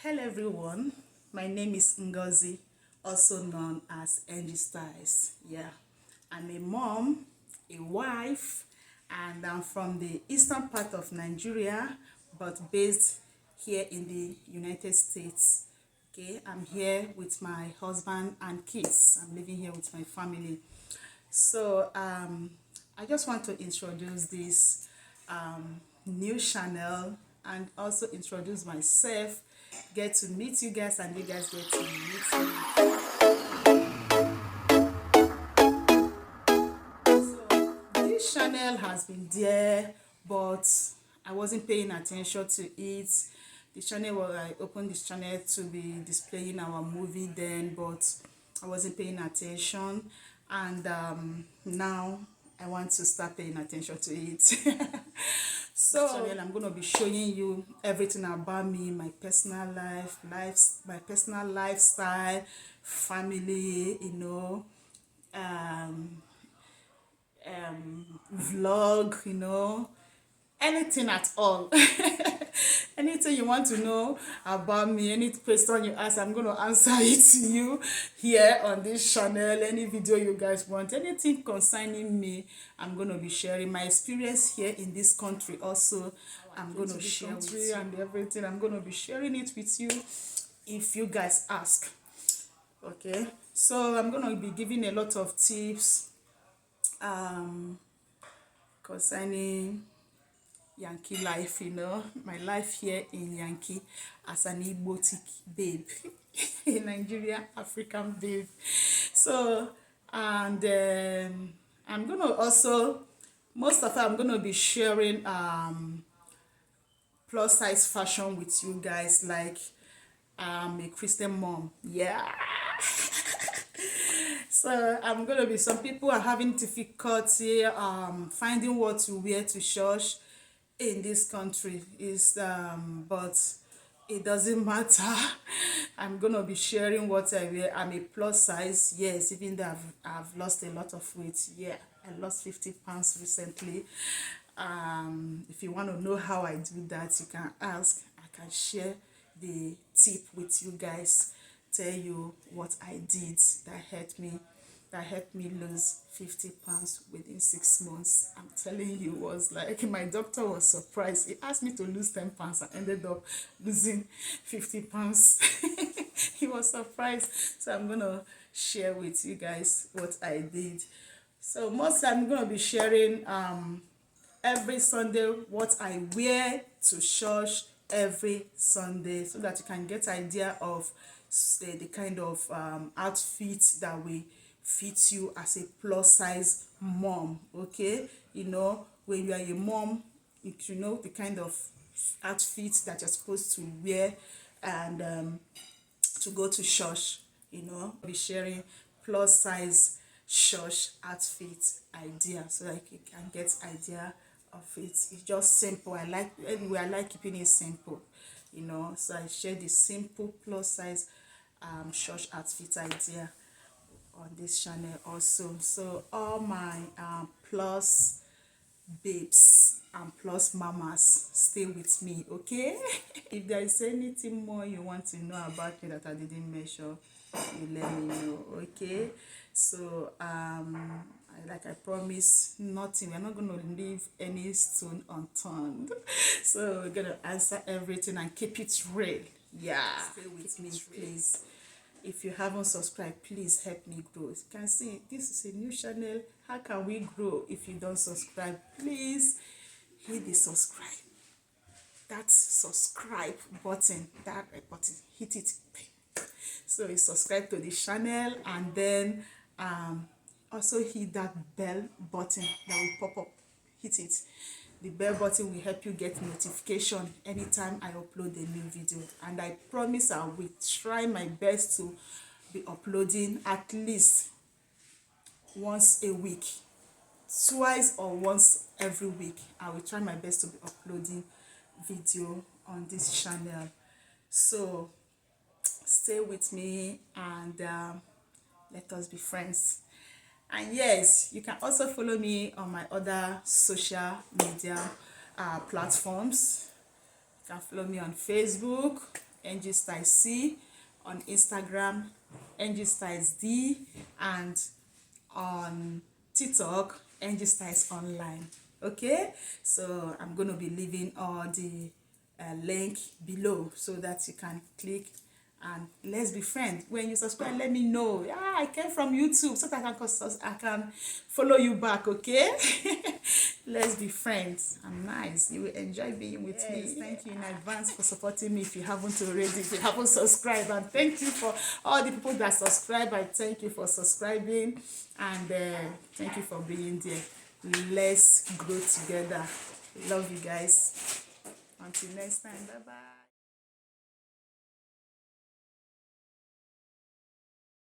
Hello everyone, my name is Ngozi, also known as Angie Styles. Yeah, I'm a mom, a wife, and I'm from the eastern part of Nigeria, but based here in the United States. Okay, I'm here with my husband and kids. I'm living here with my family. So I just want to introduce this new channel and also introduce myself, get to meet you guys, and you guys get to meet me. So this channel has been there, but I wasn't paying attention to it. The channel where I opened this channel to be displaying our movie then, but I wasn't paying attention, and now I want to start paying attention to it. So channel, I'm going to be showing you everything about me, my personal my personal lifestyle, family, um, vlog, anything at all. Anything you want to know about me, any question you ask, I'm going to answer it to you here on this channel. Any video you guys want, anything concerning me, I'm going to be sharing my experience here in this country also. I'm going to share with you, and everything, I'm going to be sharing it with you if you guys ask. Okay, so I'm going to be giving a lot of tips concerning Yankee life, my life here in Yankee as an Igbotic babe, a Nigerian African babe. So, and I'm gonna also, most of it, I'm gonna be sharing plus size fashion with you guys, like a Christian mom, yeah. So I'm gonna be, some people are having difficulty finding what to wear to church in this country is but it doesn't matter. I'm gonna be sharing what I wear. I'm a plus size, yes, even though I've lost a lot of weight. Yeah, I lost 50 pounds recently. If you want to know how I do that, you can ask. I can share the tip with you guys, tell you what I did that helped me lose 50 pounds within 6 months. I'm telling you, it was like my doctor was surprised. He asked me to lose 10 pounds. I ended up losing 50 pounds. He was surprised. So I'm gonna share with you guys what I did. So most I'm gonna be sharing every Sunday what I wear to church every Sunday, so that you can get idea of the kind of outfit that will fit you as a plus size mom. Okay, when you are a mom, you know the kind of outfit that you're supposed to wear and to go to church. I'll be sharing plus size church outfit idea, so that you can get idea of it. It's just simple. I like keeping it simple, so I share the simple plus size church outfit idea on this channel also. So all my plus babes and plus mamas, stay with me, okay? If there is anything more you want to know about me that I didn't mention, you let me know, okay? So like I promised, nothing, we're not going to leave any stone unturned. So we're going to answer everything and keep it real. Yeah, stay with me, please. If you haven't subscribed, please help me grow. As you can see, this is a new channel. How can we grow if you don't subscribe? Please hit the subscribe. That subscribe button, that red button, hit it. So you subscribe to the channel, and then also hit that bell button that will pop up. Hit it. The bell button will help you get notification anytime I upload a new video, and I promise I will try my best to be uploading at least once a week, twice or once every week. I will try my best to be uploading video on this channel. So stay with me, and let us be friends. And yes, you can also follow me on my other social media platforms. You can follow me on Facebook, NG Styles C, on Instagram NG Styles D, and on TikTok NG Styles Online. Okay, so I'm going to be leaving all the link below so that you can click and let's be friends. When you subscribe, let me know. Yeah, I came from YouTube so that I can follow you back. Okay. Let's be friends. I'm nice. You will enjoy being with me. Thank you in advance for supporting me if you haven't already, if you haven't subscribed. And thank you for all the people that subscribe. I thank you for subscribing. And thank you for being there. Let's grow together. Love you guys. Until next time. Bye-bye.